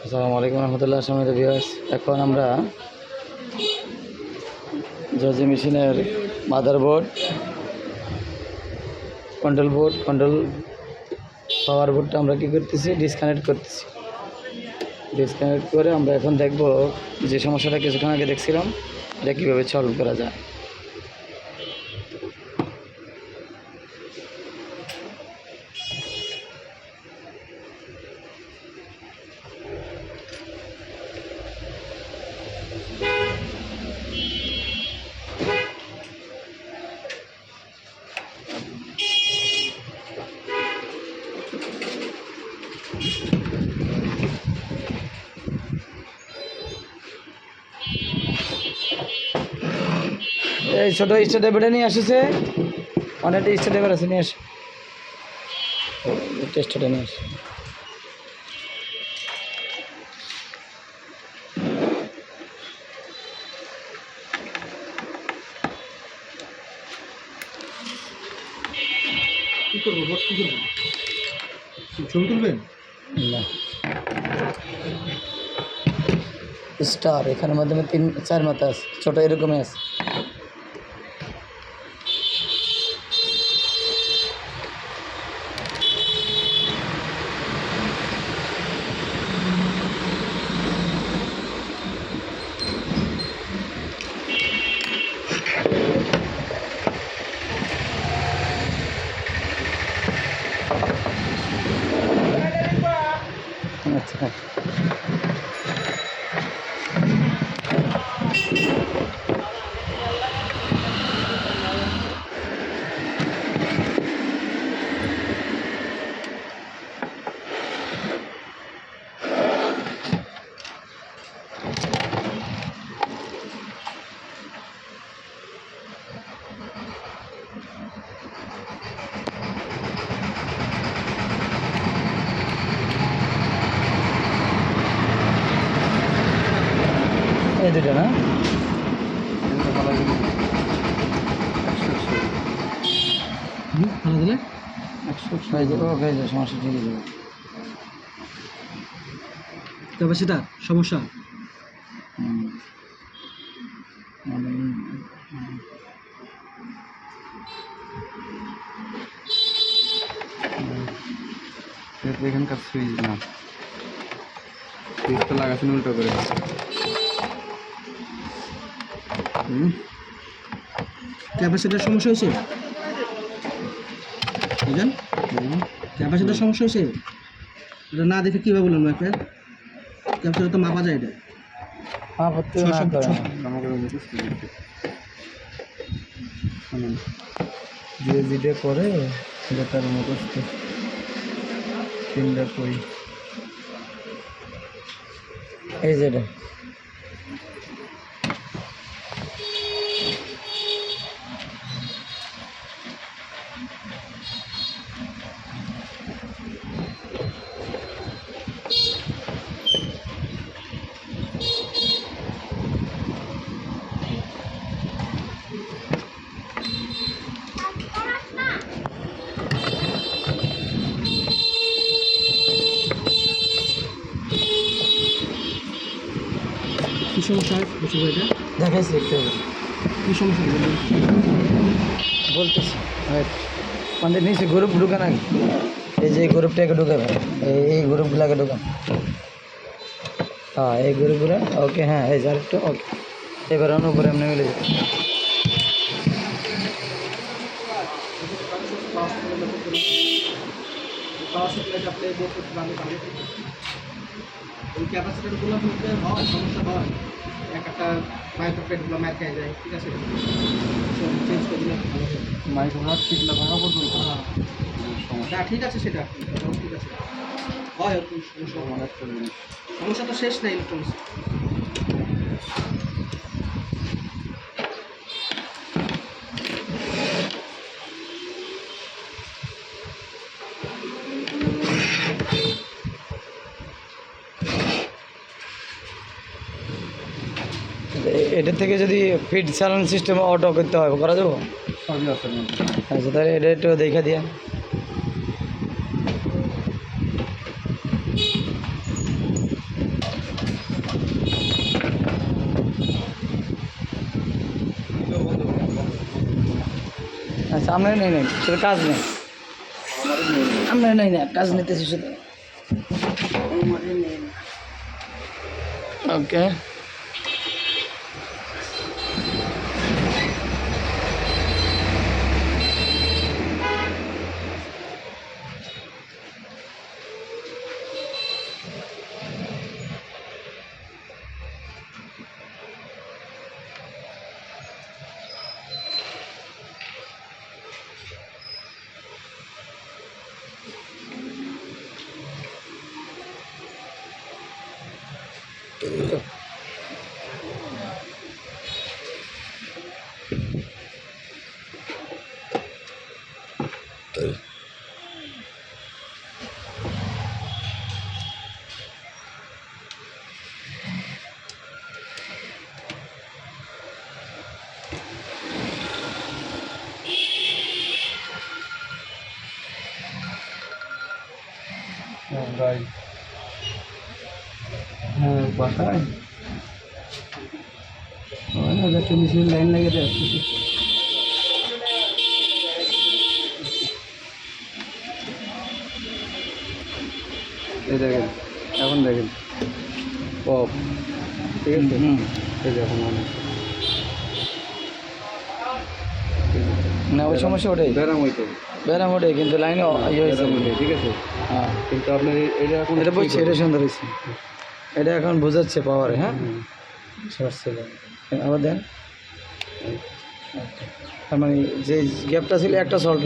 আসসালামু আলাইকুম রহমতুল্লাহ সম্মানিত ভিউয়ার্স। এখন আমরা জর্জি মেশিনের মাদারবোর্ড, কন্ট্রোল পাওয়ার বোর্ডটা আমরা কী করতেছি, ডিসকানেক্ট করতেছি। ডিসকানেক্ট করে আমরা এখন দেখব যে সমস্যাটা কিছুক্ষণ আগে দেখছিলাম এটা কীভাবে সলভ করা যায়। এই ছোটো স্টারডেবারটা নিয়ে আসছে, অনেকটা স্টারডেবার আছে, নিয়ে আসে টেস্টটা নিয়ে আসে। কী করবো, কী করবো, ছবি তুলবেন না স্টার এখানের মাধ্যমে 3-4 মাথা আছে, ছোটো এরকমই আছে। আচ্ছা এই দুটো না, ভালো দিলে হয়ে যাবে, হয়ে যাবে, সমস্যা ঠিক হয়ে যাবে। ক্যাপাসিটার সমস্যা। এখানকার সুইচ না, সুইচটা লাগাচ্ছেন উল্টো করে। ক্যাপাসিটার সমস্যা হয়েছে, বুঝলেন? ক্যাপাসিটার সমস্যা হয়েছে, এটা না দেখে কীভাবে বললাম একটা ক্যাপাসিটার তো মাপা যায়, এটা যে যেটা করে সেটা তার মুখস্থ তিনটা কই। এই যেটা কী সমস্যা হয় বসে এটা দেখাইছি একটু, কী সমস্যা বলবেন? বলতেছি আমাদের নিচে গ্রুপ ঢুকান আগে, এই যে গ্রুপটাকে ঢুকাবে, এই গ্রুপগুলোকে ঢুকান। হ্যাঁ এই গ্রুপগুলো ওকে, হ্যাঁ এই যার একটু ওকে, এবার উপরে এমনি মিলে যাবে। ওই ক্যাপাসিটারগুলো মধ্যে হয় সমস্যা হয়, একটা মাইক্রোফেটগুলো ম্যাচ খেয়ে যায়, ঠিক আছে, চেঞ্জ করে দিলে ভালো হবে। মাইক্রোফোন ঠিকলা থাকা পর্যন্ত সমস্যা ঠিক আছে, সেটা ঠিক আছে, হয় আর সমস্যা তো শেষ নেই ইলেকট্রনিক্স। এটা থেকে যদি ফিট চালান সিস্টেম অটো করতে হয়, করা যাবো? সবই আছে। আচ্ছা তাহলে এটা একটু দেখা দিয়া। আচ্ছা আমরা নেই নেই শুধু কাজ নেই, আমরা নেই না কাজ নিতেছি শুধু। ওকে ভাই হ্যাঁ বাসায় একটা মেশিনের লাইন লাগিয়ে দেয়। এই দেখেন, এখন দেখেন পপ, ঠিক আছে, এই দেখুন অনেক না ওই সমস্যা ওটাই, ব্যারাম হইতে ব্যারাম ওটাই, কিন্তু লাইনে ইয়ে হয়েছে। ঠিক আছে, হ্যাঁ কিন্তু আপনার এটা এখন এটা বুঝছি, এটা সুন্দর হয়েছে, এটা এখন বোঝাচ্ছে পাওয়ারে। হ্যাঁ শর্ট ছিল, আবার দেন। তার মানে যে গ্যাপটা ছিল একটা সল্ট